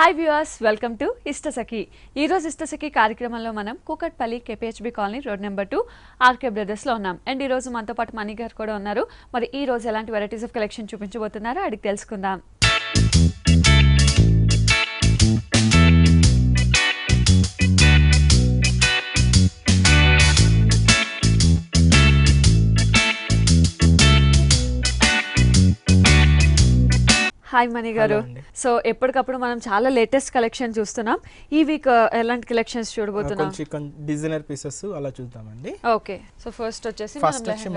Hi viewers, welcome to Ishtasakhi. ఈరోజు ఇష్టసఖి కార్యక్రమంలో మనం Kukatpally KPHB colony road number 2 RK బ్రదర్స్లో ఉన్నాం. అండ్ ఈరోజు మనతో పాటు మనీ గారు కూడా ఉన్నారు. మరి ఈ రోజు ఎలాంటి వెరైటీస్ ఆఫ్ కలెక్షన్ చూపించబోతున్నారో అడిగి తెలుసుకుందాం. హాయ్ మనీ గారు. సో ఎప్పటికప్పుడు మనం చాలా లేటెస్ట్ కలెక్షన్ చూస్తున్నాం. ఈ వీక్ ఎలాంటి కలెక్షన్స్ చూడబోతున్నాం? డిజైనర్ పీసెస్ అలా చూద్దామండి. ఓకే, సో ఫస్ట్ వచ్చేసి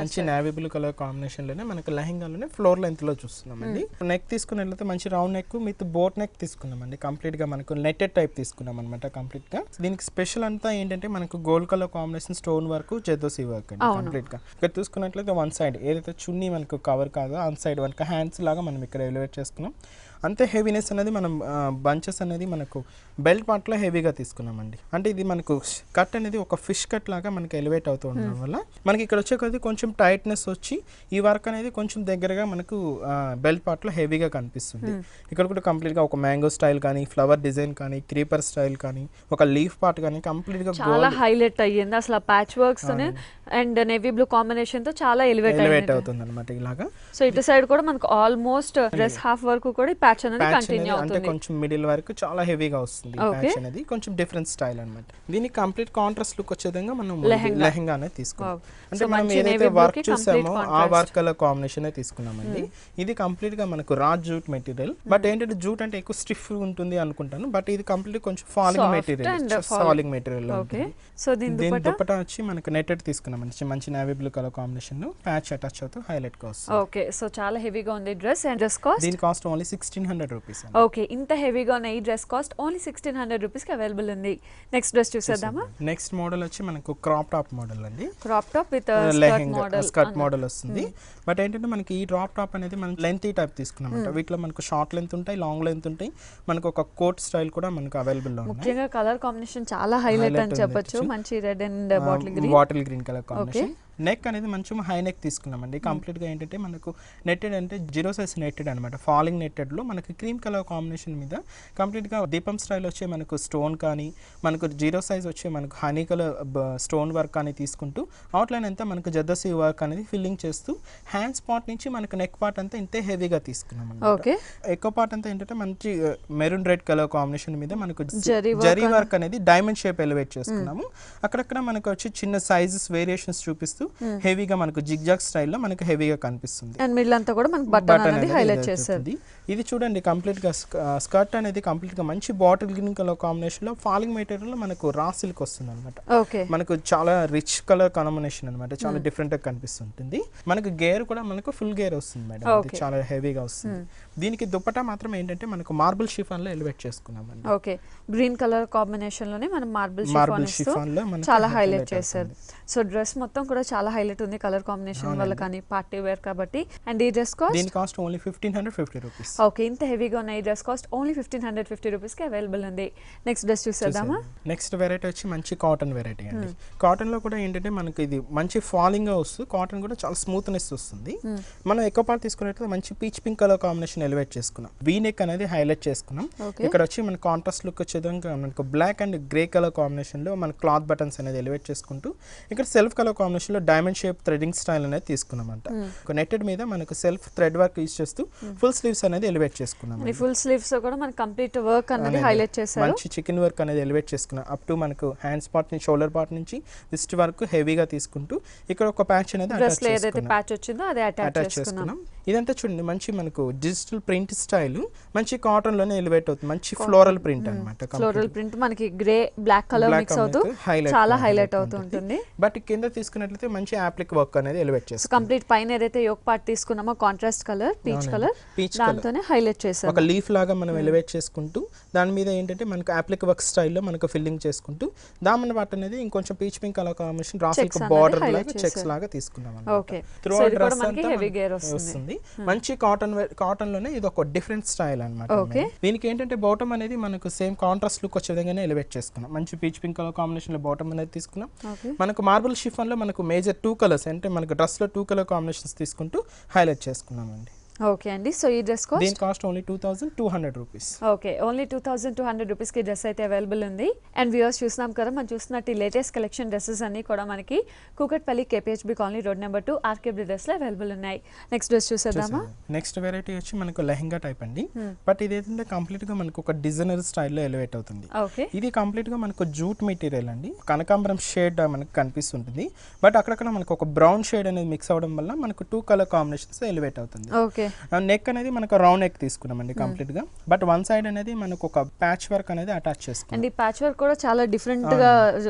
మంచి నేవీ బ్లూ కలర్ కాంబినేషన్ లోనే మనకి లెహంగాలోనే ఫ్లోర్ లెంత్ లో చూస్తున్నామండి. నెక్ తీసుకున్నట్లయితే మంచి round neck with boat neck తీసుకున్నామండి. కంప్లీట్ గా మనకు నెట్టెడ్ టైప్ తీసుకున్నాం అనమాట. కంప్లీట్ గా దీనికి స్పెషల్ అంతా ఏంటంటే మనకు gold colour combination stone work, zardozi work అండి. కంప్లీట్ గా ఇక్కడ చూసుకున్నట్లయితే వన్ సైడ్ ఏదైతే చున్నీ మనకు కవర్ కాదో ఆన్ సైడ్ మనకు హ్యాండ్స్ లాగా మనం ఇక్కడ ఎలివేట్ చేసుకున్నాం. అంతే హెవీనెస్ అనేది మనం బంచెస్ అనేది మనకు బెల్ట్ పార్ట్లో హెవీగా తీసుకున్నామండి. అంటే ఇది మనకు కట్ అనేది ఒక ఫిష్ కట్ లాగా మనకి ఎలివేట్ అవుతూ ఉండడం వల్ల మనకి ఇక్కడ వచ్చే కొద్ది కొంచెం టైట్నెస్ వచ్చి ఈ వర్క్ అనేది కొంచెం దగ్గరగా మనకు బెల్ట్ పార్ట్లో హెవీగా కనిపిస్తుంది. ఇక్కడ కూడా కంప్లీట్గా ఒక మ్యాంగో స్టైల్ కానీ, ఫ్లవర్ డిజైన్ కానీ, క్రీపర్ స్టైల్ కానీ, ఒక లీఫ్ పార్ట్ కానీ కంప్లీట్గా చాలా హైలైట్ అయ్యింది. అసలు patch works and navy blue combination తో చాలా ఎలివేట్ అవుతుంది అనమాట ఇలాగా. సో ఇటు సైడ్ కూడా మనకు ఆల్మోస్ట్ డ్రెస్ హాఫ్ వరకు కూడా ప్యాచ్ అనేది కంటిన్యూ అవుతుంది. అంటే కొంచెం మిడిల్ వరకు చాలా హెవీగా వస్తుంది. ప్యాచ్ అనేది కొంచెం డిఫరెంట్ స్టైల్ అన్నమాట. దీనికి కంప్లీట్ కాంట్రాస్ట్ లుక్ వచ్చే విధంగా మనం లెహంగా అనేది తీసుకున్నాం. అంటే మనం ఏదైతే వర్క్ చూసామో ఆ వర్క్ కలర్ కాంబినేషన్ తీసుకున్నామండి. ఇది కంప్లీట్ గా మనకు రా జూట్ మెటీరియల్. బట్ ఏంటంటే జూట్ అంటే ఎక్కువ స్టిఫ్ ఉంటుంది అనుకుంటాను. బట్ ఇది కంప్లీట్ కొంచెం ఫాలింగ్ మెటీరియల్ ఉంటుంది. సో దీని దుపట్టా వచ్చి మనకు నెట్టెడ్ తీసుకున్నాం. మంచి నేవీ బ్లూ కలర్ కాంబినేషన్ లో ప్యాచ్ అటాచ్ అవుతూ హైలైట్ గా వస్తుంది. ఓకే, సో చాలా హెవీగా ఉంది డ్రెస్. And dress cost? దీని కాస్ట్ ఓన్లీ 1600 రూపీస్. ఓకే, ఇంత హెవీగా ఉన్న ఈ డ్రెస్ కాస్ట్ ఓన్లీ 1600 రూపీస్ కి అవైలబుల్ ఉంది. నెక్స్ట్ డ్రెస్ చూసేద్దామా? నెక్స్ట్ మోడల్ వచ్చి మనకు క్రాప్ టాప్ మోడల్ అండి. Crop top with skirt model వస్తుంది. బట్ ఏంటంటే మనకి ఈ డ్రాప్ టాప్ అనేది మనం లెంత్ టైప్ తీసుకున్నామంట. వీటిలో మనకు షార్ట్ లెంత్ ఉంటాయి, లాంగ్ లెంత్ ఉంటాయి. మనకు ఒక కోట్ స్టైల్ కూడా మనకు అవైలబుల్ లో ఉంది. ముఖ్యంగా కలర్ కాంబినేషన్ చాలా హైలైట్ అని చెప్పొచ్చు. మంచి red and bottle green colour combination. Neck అనేది మంచి హై నెక్ తీసుకున్నామండి. కంప్లీట్ గా ఏంటంటే మనకు నెట్టెడ్ అంటే జీరో సైజ్ నెట్టెడ్ అనమాట. ఫాలింగ్ నెట్టెడ్ లో మనకి క్రీమ్ కలర్ కాంబినేషన్ మీద కంప్లీట్ గా దీపం స్టైల్ వచ్చే మనకు స్టోన్ కానీ, మనకు జీరో సైజ్ వచ్చే మనకు హనీ కలర్ స్టోన్ వర్క్ కానీ తీసుకుంటూ అవుట్లైన్ అంతా మనకు జద్దసి వర్క్ అనేది ఫిల్లింగ్ చేస్తూ హ్యాండ్స్ పార్ట్ నుంచి మనకు నెక్ పార్ట్ అంతా ఇంతే హెవీగా తీసుకున్నాం. ఎక్కువ పార్ట్ అంతా ఏంటంటే మంచి మెరూన్ రెడ్ కలర్ కాంబినేషన్ మీద మనకు జరీ వర్క్ అనేది డైమండ్ షేప్ ఎలివేట్ చేసుకున్నాము. అక్కడక్కడ మనకు వచ్చి చిన్న సైజెస్ వేరియేషన్స్ చూపిస్తూ హెవీగా మనకు జిగ్జాగ్ స్టైల్లో మనకు హెవీగా కనిపిస్తుంది. అండ్ మిడిల్ అంతా కూడా మనకు బటన్ అనేది హైలైట్ చేశారు. ఇది చూడండి కంప్లీట్ గా స్కర్ట్ అనేది కంప్లీట్ గా మంచి బాటిల్ గ్రీన్ కలర్ కాంబినేషన్ లో ఫాలింగ్ మెటీరియల్ లో మనకు రా సిల్క్ వస్తుంది అనమాట. మనకు చాలా రిచ్ కలర్ కాంబినేషన్ అనమాట. చాలా డిఫరెంట్ గా కనిపిస్తుంటుంది. మనకు గేర్ కూడా మనకు ఫుల్ గేర్ వస్తుంది మేడం. చాలా హెవీగా వస్తుంది. దీనికి దుపట్టా మాత్రం ఏంటంటే మనకు మార్బుల్ షిఫాన్ లో ఎలివేట్ చేసుకున్నాం అండి. ఓకే, గ్రీన్ కలర్ కాంబినేషన్ లోనే మనం మార్బుల్ షిఫాన్ లో చాలా హైలైట్ చేశారు. సో డ్రెస్ మొత్తం కూడా చాలా హైలైట్ ఉంది కలర్ కాంబినేషన్ వల్ల కానీ, పార్టీ వేర్ కాబట్టి. అండ్ ఈ డ్రెస్ కాస్ట్? దీని కాస్ట్ ఓన్లీ 1550 రూపీస్. ఓకే, ఇంత హెవీగా ఉన్న ఈ డ్రెస్ కాస్ట్ ఓన్లీ 1550 రూపీస్ కి అవైలబుల్ ఉంది. నెక్స్ట్ డ్రెస్ చూసేద్దామా? నెక్స్ట్ వెరైటీ వచ్చి మంచి కాటన్ వెరైటీ అండి. కాటన్ లో కూడా ఏంటంటే మనకి ఇది మంచి ఫాలింగ్ గా వస్తుంది. కాటన్ కూడా చాలా స్మూత్నెస్ వస్తుంది. మనం ఎక్కువ పార్ట్ తీసుకున్నట్టు మంచి peach pink colour combination elevate చేసుకున్నాం. వీ నెక్ అనేది హైలైట్ చేసుకున్నాం. ఇక్కడ వచ్చి మన కాంట్రాస్ట్ లుక్ వచ్చేదాకా మనకు black and grey colour combination లో మన క్లాత్ బటన్స్ అనేది ఎలివేట్ చేసుకుంటూ ఇక్కడ సెల్ఫ్ కలర్ కాంబినేషన్ లో డైమండ్ షేప్ థ్రెడింగ్ స్టైల్ అనేది తీసుకున్నాం అంట. నెట్టెడ్ మీద మనకు సెల్ఫ్ థ్రెడ్ వర్క్ యూజ్ చేస్తూ ఫుల్ స్లీవ్స్ అనేది ఎలివేట్ చేసుకున్నాం. ఫుల్ స్లీవ్స్ కూడా మనకి కంప్లీట్ వర్క్ అనేది హైలైట్ చేశారు. మంచి చికెన్ వర్క్ అనేది ఎలివేట్ చేసుకున్నాం. అప్ టు మనకు హ్యాండ్స్ పార్ట్ నుంచి షోల్డర్ పార్ట్ నుంచి రిస్ట్ వరకు హెవీగా తీసుకుంటూ ఇక్కడ ఒక ప్యాచ్ అనేది అటాచ్ చేసుకున్నాం. ఇదంతా చూడండి మంచి మనకు డిజిటల్ ప్రింట్ స్టైల్ మంచి కాటన్ లోనే ఎలివేట్ అవుతుంది. మంచి ఫ్లోరల్ ప్రింట్ అన్నమాట. ఫ్లోరల్ ప్రింట్ మనకి గ్రే బ్లాక్ కలర్ మిక్స్ అవుతూ చాలా హైలైట్ అవుతూ ఉంటుంది. బట్ కింద తీసుకున్నట్లయితే మంచి అప్లిక్ వర్క్ అనేది ఎలివేట్ చేస్తాం. కంప్లీట్ పైన ఏదైతే యోక్ పార్ట్ తీసుకున్నామో కాంట్రాస్ట్ కలర్ పీచ్ కలర్ దాంతోనే హైలైట్ చేసాం. ఒక లీఫ్ లాగా మనం ఎలివేట్ చేసుకుంటూ దాని మీద ఏంటంటే మనకు అప్లిక్ వర్క్ స్టైల్లో మనకు ఫిల్లింగ్ చేసుకుంటూ దామన్ పార్ట్ అనేది ఇంకొంచెం peach pink colour combination raw silk border లాగా చెక్స్ లాగా తీసుకున్నాం. ఓకే, త్రూ అవుట్ డ్రెస్ అంతా హెవీ గేర్ వస్తుంది. మంచి కాటన్ లోనే ఇది ఒక డిఫరెంట్ స్టైల్ అన్నమాట. దీనికి ఏంటంటే బాటమ్ అనేది మనకు సేమ్ కాంట్రాస్ట్ లుక్ వచ్చే విధంగానే ఎలివేట్ చేసుకున్నాం. మంచి పీచ్ పింక్ కలర్ కాంబినేషన్ లో బాటమ్ అనేది తీసుకున్నాం. మనకు మార్బుల్ షిఫాన్ లో మనకు మేజర్ 2 కలర్స్ అంటే మనకు డ్రెస్ లో 2 కలర్ కాంబినేషన్స్ తీసుకుంటూ హైలైట్ చేసుకున్నామండి. ఓకే అండి. సో ఈ డ్రెస్ కాస్ట్ దీని cost only 2200 rupees. Okay, only 2200 రూపీస్కి డ్రెస్ అయితే అవైలబుల్ ఉంది. అండ్ వ్యూవర్స్ చూస్తున్నాం కదా, మనం చూస్తున్నట్టు ఈ లేటెస్ట్ కలెక్షన్ డ్రెస్సెస్ అన్ని కూడా మనకి Kukatpally KPHB colony road number 2 RK బ్రదర్స్లో అవైలబుల్ ఉన్నాయి. నెక్స్ట్ డ్రెస్ చూసేద్దామా? నెక్స్ట్ వెరైటీ వచ్చి మనకు లెహంగా టైప్ అండి. బట్ ఇది ఏంటంటే కంప్లీట్ గా మనకు ఒక డిజైనర్ స్టైల్లో ఎలివేట్ అవుతుంది. ఓకే, ఇది కంప్లీట్ గా మనకు జూట్ మెటీరియల్ అండి. కనకాంబరం షేడ్ మనకు కనిపిస్తుంటుంది. బట్ అక్కడక్కడ మనకు ఒక బ్రౌన్ షేడ్ అనేది మిక్స్ అవడం వల్ల మనకు 2 కలర్ కాంబినేషన్స్ ఎలివేట్ అవుతుంది. ఓకే, నెక్ అనేది మనకు రౌండ్ నెక్ తీసుకున్నామండి కంప్లీట్ గా. బట్ వన్ సైడ్ అనేది మనకు ఒక ప్యాచ్ వర్క్ అనేది అటాచ్ చేసుకున్నాం. అండ్ ఈ ప్యాచ్ వర్క్ కూడా చాలా డిఫరెంట్ గా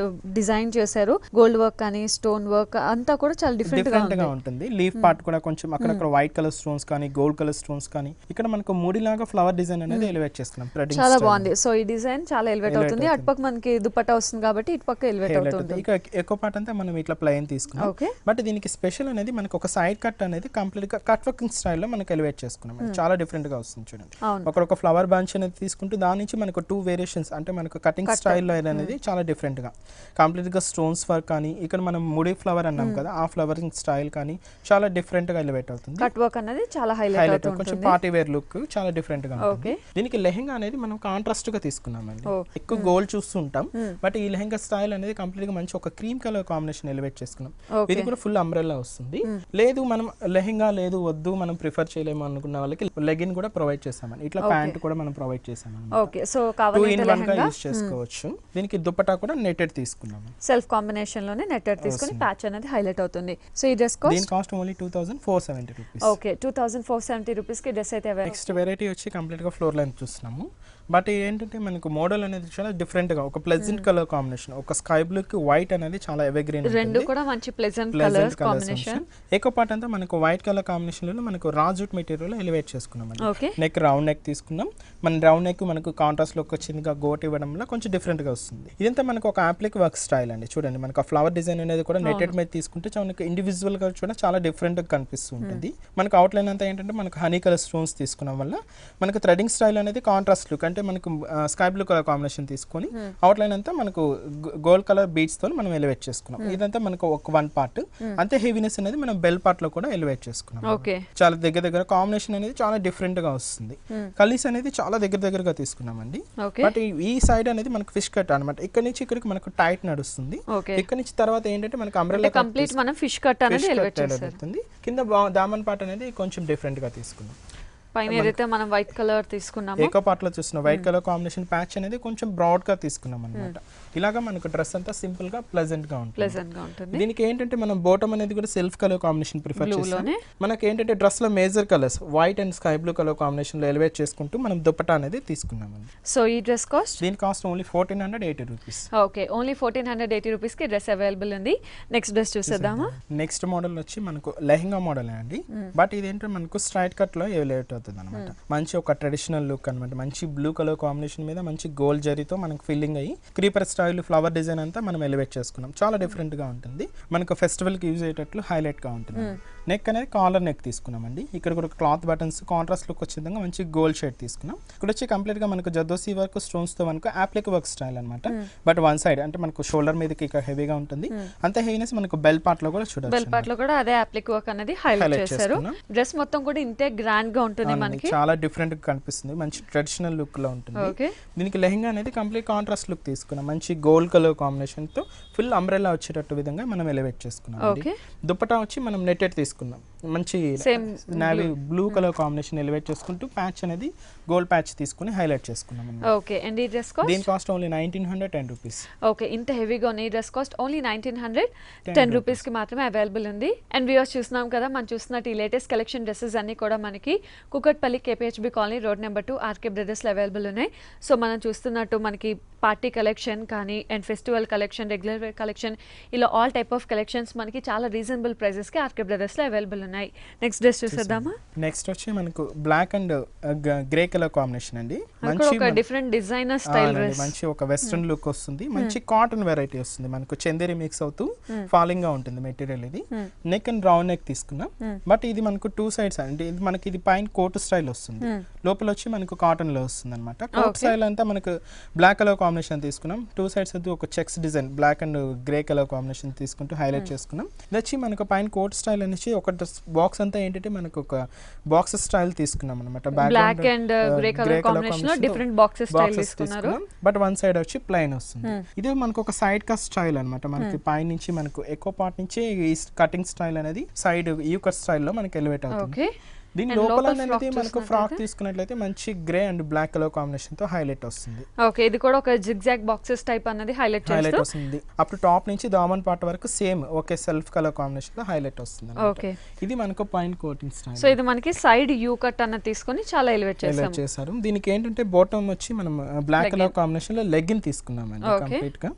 డిజైన్ చేశారు. గోల్డ్ వర్క్ కానీ స్టోన్ వర్క్ అంతా కూడా చాలా డిఫరెంట్ గా ఉంటుంది. లీఫ్ పార్ట్ కూడా కొంచెం అక్కడక్కడ వైట్ కలర్ స్టోన్స్ కానీ గోల్డ్ కలర్ స్టోన్స్ కానీ ఇక్కడ మనకు మూడిలాగా ఫ్లవర్ డిజైన్ అనేది ఎలివేట్ చేస్తున్నాం. చాలా బాగుంది. సో ఈ డిజైన్ చాలా ఎలివేట్ అవుతుంది. అటుపక్క మనకి దుపట్టా వస్తుంది కాబట్టి ఇటుపక్క ఎలివేట్ అవుతుంది. ఇక ఎక్కువ పార్ట్ అంతా మనం ఇట్లా ప్లెయిన్ తీసుకున్నాం. బట్ దీనికి స్పెషల్ అనేది మనకు ఒక సైడ్ కట్ అనేది కంప్లీట్ గా కట్ వర్కింగ్ స్టైల్లో మనకు ఎలివేట్ చేసుకున్నాం. చాలా డిఫరెంట్ గా వస్తుంది చూడండి. ఒక ఫ్లవర్ బంచ్ అనేది తీసుకుంటూ దాని నుంచి మనకు 2 వేరియేషన్స్ అంటే మనకు కటింగ్ స్టైల్ అనేది చాలా డిఫరెంట్ గా కంప్లీట్ గా స్టోన్స్ వర్క్ కానీ ఇక్కడ మనం ముడి ఫ్లవర్ అన్నాం కదా, ఆ ఫ్లవరింగ్ స్టైల్ కానీ చాలా డిఫరెంట్ గా ఎలివేట్ అవుతుంది. కట్ వర్క్ అనేది చాలా హైలైట్ అవుతుంది. కొంచెం పార్టీ వేర్ లుక్ చాలా డిఫరెంట్ గా ఉంటుంది. దీనికి లెహంగా అనేది మనం కాంట్రాస్ట్ గా తీసుకున్నామండి. ఎక్కువ గోల్డ్ చూస్తుంటాం, బట్ ఈ లెహంగా స్టైల్ అనేది కంప్లీట్ గా మంచి ఒక క్రీమ్ కలర్ కాంబినేషన్ ఎలివేట్ చేసుకున్నాం. ఇది కూడా ఫుల్ అంబ్రెల్లా వస్తుంది. లేదు మనం లెహంగా లేదు వద్దు మనం ప్రిఫర్ చేయలేము అనుకున్న వాళ్ళకి లెగిన్ కూడా ప్రొవైడ్ చేసామని, ఇట్లా ప్యాంట్ కూడా మనం ప్రొవైడ్ చేసామని. ఓకే, సో కావాలంటే లెహంగా యూస్ చేసుకోవచ్చు. దీనికి దుపట్టా కూడా నెట్టెడ్ తీసుకున్నాము. సెల్ఫ్ కాంబినేషన్ లోనే నెట్టెడ్ తీసుకొని ప్యాచ్ అనేది హైలైట్ అవుతుంది. సో ఈ డ్రెస్ కాస్ట్ దీని cost only 2470 rupees. Okay, 2470 rupees కి డ్రెస్ అయితే అవైలబుల్. నెక్స్ట్ వెరైటీ వచ్చి కంప్లీట్ గా ఫ్లోర్ లెంత్ చూస్తున్నాము. బట్ ఏంటంటే మనకు మోడల్ అనేది చాలా డిఫరెంట్ గా ఒక ప్లెజెంట్ కలర్ కాంబినేషన్, ఒక స్కై బ్లూ కి వైట్ అనేది చాలా ఎవర్గ్రీన్, రెండు కూడా మంచి ప్లెజెంట్ కలర్ కాంబినేషన్. ఎక్కువ పార్ట్ అంతా మనకు వైట్ కలర్ కాంబినేషన్ లో మనకు రాజూట్ మెటీరియల్ ఎలివేట్ చేసుకున్నాం. నెక్ రౌండ్ నెక్ తీసుకున్నాం. మన రౌండ్ నెక్ మనకు కాంట్రాస్ట్ లోకి వచ్చిందిగా గోట్ ఇవ్వడం వల్ల కొంచెం డిఫరెంట్ గా వస్తుంది. ఇదంతా మనకు ఒక అప్లిక్ వర్క్ స్టైల్ అండి. చూడండి మనకు ఆ ఫ్లవర్ డిజైన్ అనేది కూడా నెట్టెడ్ మీద తీసుకుంటే మనకు ఇండివిజువల్ గా కూడా చాలా డిఫరెంట్ గా కనిపిస్తుంటుంది. మనకు అవుట్ లైన్ అంతా ఏంటంటే మనకు హనీ కలర్ స్టోన్స్ తీసుకున్న వల్ల మనకు థ్రెడింగ్ స్టైల్ అనేది కాంట్రాస్ట్ లుక్ అంటే మనకు స్కై బ్లూ కలర్ కాంబినేషన్ తీసుకొని అవుట్ లైన్ అంతా మనకు గోల్డ్ కలర్ బీడ్స్ తో మనం ఎలివేట్ చేసుకున్నాం. ఇదంతా మనకు ఒక 1 పార్ట్. అంతే హెవీనెస్ అనేది మనం బెల్ పార్ట్ లో కూడా ఎలివేట్ చేసుకున్నాం. చాలా దగ్గర కాంబినేషన్ అనేది చాలా డిఫరెంట్ గా వస్తుంది. కలీస్ అనేది చాలా దగ్గరగా తీసుకున్నామండి. బట్ ఈ సైడ్ అనేది మనకు ఫిష్ కట్ అన్నమాట. ఇక్కడ నుంచి ఇక్కడికి మనకు టైట్ నడుస్తుంది. ఇక్కడ నుంచి తర్వాత ఏంటంటే మనకు అంబ్రెల్లా కంప్లీట్ మనం ఫిష్ కట్ అనేది ఎలివేట్ చేస్తుంది. కింద దామన్ పార్ట్ అనేది కొంచెం డిఫరెంట్ గా తీసుకున్నాం. పైన ఏదైతే మనం వైట్ కలర్ తీసుకున్నామో ఏకో పార్ట్ లో చూస్తున్నాం వైట్ కలర్ కాంబినేషన్ ప్యాచ్ అనేది కొంచెం బ్రాడ్ గా తీసుకున్నాం అన్నమాట. ఇలాగా మనకు డ్రెస్ అంతా సింపుల్ గా ప్లెజెంట్ గా ఉంటుంది. దీనికి ఏంటంటే మనం బాటమ్ అనేది కూడా సెల్ఫ్ కలర్ కాంబినేషన్ ప్రిఫర్ చేస్తాం. మనకి ఏంటంటే డ్రెస్ లో major colours white and sky blue colour combination లో ఎలివేట్ చేసుకుంటూ మనం దుపట్టా అనేది తీసుకున్నామండి. సో ఈ డ్రెస్ కాస్ట్ దీని cost only 1480 rupees. Okay, only 1480 rupees కి డ్రెస్ అవైలబుల్ ఉంది. నెక్స్ట్ డ్రెస్ చూసేద్దామా? నెక్స్ట్ మోడల్ వచ్చి మనకు లెహంగా మోడల్ అండి. బట్ ఇదేంటో మనకు స్ట్రైట్ కట్ లో ఎలివేట్ అవుతుంది అనమాట. మంచి ఒక ట్రెడిషనల్ లుక్ అనమాట. మంచి బ్లూ కలర్ కాంబినేషన్ మీద మంచి గోల్డ్ జరీతో మనకు ఫిల్లింగ్ అయ్యి క్రీపర్ స్టైల్ ఫ్లవర్ డిజైన్ అంతా మనం ఎలివేట్ చేసుకున్నాం. చాలా డిఫరెంట్ గా ఉంటుంది. మనకు ఫెస్టివల్ కి యూజ్ అయ్యేటట్లు హైలైట్ గా ఉంటుంది. నెక్ అనేది కాలర్ నెక్ తీసుకున్నామండి. ఇక్కడ కూడా క్లాత్ బటన్స్ కాంట్రాస్ట్ లుక్ వచ్చే విధంగా మంచి గోల్డ్ షేడ్ తీసుకున్నాం. ఇక్కడ వచ్చి కంప్లీట్ గా మనకు జర్దోసి వర్క్ స్టోన్స్ తో మనకు అప్లిక్ వర్క్ స్టైల్ అనమాట. బట్ వన్ సైడ్ అంటే మనకు షోల్డర్ మీదకి ఇక్కడ హెవీగా ఉంటుంది. అంతే హెవీనెస్ మనకు బెల్ పార్ట్ లో కూడా చూడొచ్చు. బెల్ పార్ట్ లో కూడా అదే అప్లిక్ వర్క్ అనేది హైలైట్ చేశారు. డ్రెస్ మొత్తం కూడా ఇంతే గ్రాండ్ గా ఉంటుంది. మనకి చాలా డిఫరెంట్ గా కనిపిస్తుంది. మంచి ట్రెడిషనల్ లుక్ లో ఉంటుంది. దీనికి లెహంగా అనేది కంప్లీట్ కాంట్రాస్ట్ లుక్ తీసుకున్నాం. మంచి గోల్డ్ కలర్ కాంబినేషన్ తో ఫుల్ అంబ్రెల్లా వచ్చేటట్టు విధంగా మనం ఎలివేట్ చేసుకున్నాం. దుపట్టా వచ్చి మనం నెట్టెడ్ తీసుకున్నాం. మంచి navy blue colour combination elevate చేసుకుంటూ ప్యాచ్ అనేది గోల్డ్ ప్యాచ్ తీసుకుని హైలైట్ చేసుకున్నాం. ఓకే, అండ్ ఈ డ్రెస్ కాస్ట్? దీని కాస్ట్ ఓన్లీ 1910 రూపీస్. ఓకే, ఇంత హెవీగా ఉన్న ఈ డ్రెస్ కాస్ట్ ఓన్లీ 1910 రూపీస్ కి మాత్రమే అవైలబుల్ ఉంది. అండ్ వ్యూవర్స్ చూస్తున్నాం కదా, మనం చూస్తున్నట్టు ఈ లేటెస్ట్ కలెక్షన్ డ్రెస్సెస్ అన్ని కూడా మనకి Kukatpally KPHB colony road number 2 RK brothers లో అవైలబుల్ ఉన్నాయి. సో మనం చూస్తున్నట్టు మనకి పార్టీ కలెక్షన్ కానీ and festival collection, regular wear collection, ఇలా ఆల్ టైప్ ఆఫ్ కలెక్షన్స్ మనకి చాలా రీజనబుల్ ప్రైజెస్ కి ఆర్కే బ్రదర్స్ లో అవైలబుల్ ఉన్నాయి. నెక్స్ట్ డ్రెస్ చూసేద్దామా? నెక్స్ట్ వచ్చి మనకు black and grey colour combination అండి. మంచి ఒక డిఫరెంట్ డిజైనర్ స్టైల్ డ్రెస్. మంచి ఒక వెస్ట్రన్ లుక్ వస్తుంది. మంచి కాటన్ వెరైటీ వస్తుంది. మనకు చందేరి మిక్స్ అవుతూ ఫాలింగ్ గా ఉంటుంది మెటీరియల్. ఇది నెక్ అండ్ రౌండ్ నెక్ తీసుకున్నాం. బట్ ఇది మనకు 2 సైడ్స్ అంటే ఇది మనకి ఇది పైన కోట్ స్టైల్ వస్తుంది. లోపల వచ్చి మనకు కాటన్ లో వస్తుంది అనమాట. కోట్ స్టైల్ అంతా మనకు బ్లాక్ కలర్ కాంబినేషన్ తీసుకున్నాం. 2 సైడ్స్ అది ఒక checks design black and grey colour combination తీసుకుంటూ హైలైట్ చేసుకున్నాం. ఇది వచ్చి మనకు పైన కోట్ స్టైల్ అనేసి ఒక బాక్స్ అంతా ఏంటంటే మనకు ఒక బాక్స్ స్టైల్ తీసుకున్నాం అనమాట. Black and grey colour combination లో డిఫరెంట్ బాక్సెస్ స్టైల్ తీసుకున్నారు. బట్ వన్ సైడ్ వచ్చి ప్లెయిన్ వస్తుంది. ఇదే మనకు ఒక సైడ్ కట్ స్టైల్ అనమాట. మనకి పై నుంచి మనకు ఎక్కువ పార్ట్ నుంచి ఈ కటింగ్ స్టైల్ అనేది సైడ్ యూ కట్ స్టైల్లో మనకి ఎలివేట్ అవుతుంది. దీని లోపల అనేది మనకు ఫ్రాక్ తీసుకున్నట్లయితే మంచి grey and black colour combination తో హైలైట్ వస్తుంది. ఓకే, ఇది కూడా ఒక జిగ్జాగ్ బాక్సెస్ టైప్ అన్నది హైలైట్ వస్తుంది. అప్పుడు టాప్ నుంచి దామన్ పార్ట్ వరకు సేమ్ ఒకే సెల్ఫ్ కలర్ కాంబినేషన్ తో హైలైట్ వస్తుంది. ఓకే, ఇది మనకు పాయింట్ కోటింగ్ స్టైల్. సో ఇది మనకి సైడ్ యూ కట్ అన్నది తీసుకొని చాలా ఎలివేట్ చేశారు. దీనికి ఏంటంటే బాటమ్ వచ్చి మనం బ్లాక్ కలర్ కాంబినేషన్ లో లెగ్గిన్ తీసుకున్నామండి. కంప్లీట్ గా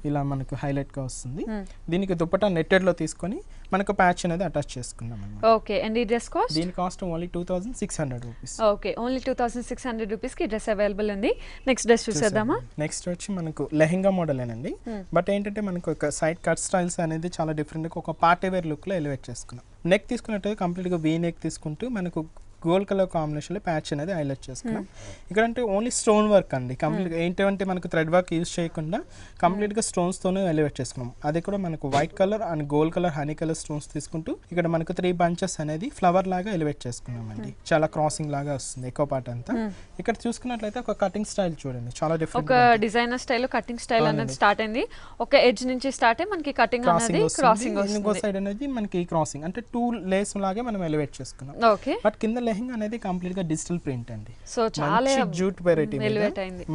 ఇలా మనకు హైలైట్ గా వస్తుంది. దీనికి దుపట్టా నెట్టెడ్ లో తీసుకొని మనకు ప్యాచ్ అనేది అటాచ్ చేసుకున్నాం. ఓకే, అండ్ ఈ డ్రెస్ కాస్ట్? దీని cost only 2600 rupees. Okay, only 2600 rupees కి డ్రెస్ అవైలబుల్ ఉంది. నెక్స్ట్ డ్రెస్ చూసేద్దామా? నెక్స్ట్ వచ్చి మనకు లెహెంగా మోడల్ ఏనండి. బట్ ఏంటంటే మనకు ఒక సైడ్ కట్ స్టైల్స్ అనేది చాలా డిఫరెంట్ గా ఒక పార్టీ వేర్ లుక్ లో ఎలివేట్ చేసుకున్నాం. నెక్ తీసుకున్నట్టు కంప్లీట్ గా వీ నెక్ తీసుకుంటూ మనకు గోల్డ్ కలర్ కాంబినేషన్ లో ప్యాచ్ అనేది హైలైట్ చేసుకున్నాం. ఇక్కడ అంటే ఓన్లీ స్టోన్ వర్క్ అండి. కంప్లీట్ ఏంటంటే మనకు థ్రెడ్ వర్క్ యూజ్ చేయకుండా కంప్లీట్ గా స్టోన్స్ తోనే ఎలివేట్ చేసుకున్నాం. అది కూడా మనకు white colour and gold colour honey colour stones తీసుకుంటూ ఇక్కడ మనకు 3 బంచెస్ అనేది ఫ్లవర్ లాగా ఎలివేట్ చేసుకున్నాం అండి. చాలా క్రాసింగ్ లాగా వస్తుంది ఎక్కువ పార్ట్ అంతా. ఇక్కడ చూసుకున్నట్లయితే ఒక కటింగ్ స్టైల్ చూడండి, చాలా డిఫరెంట్. ఒక డిజైనర్ స్టైల్ కటింగ్ స్టైల్ అనేది స్టార్ట్ అయింది. ఒక ఎడ్జ్ నుంచి స్టార్ట్ అయ్యి మనకి కటింగ్ అనేది క్రాసింగ్ వస్తుంది. ఇంకో సైడ్ అనేది మనకి క్రాసింగ్ అంటే 2 లేస్ లాగా మనం ఎలివేట్ చేసుకున్నాం. ఓకే, బట్ కింద లెహంగా అనేది కంప్లీట్ గా డిజిటల్ ప్రింట్ అండి. సో చాలా జూట్ వెరైటీ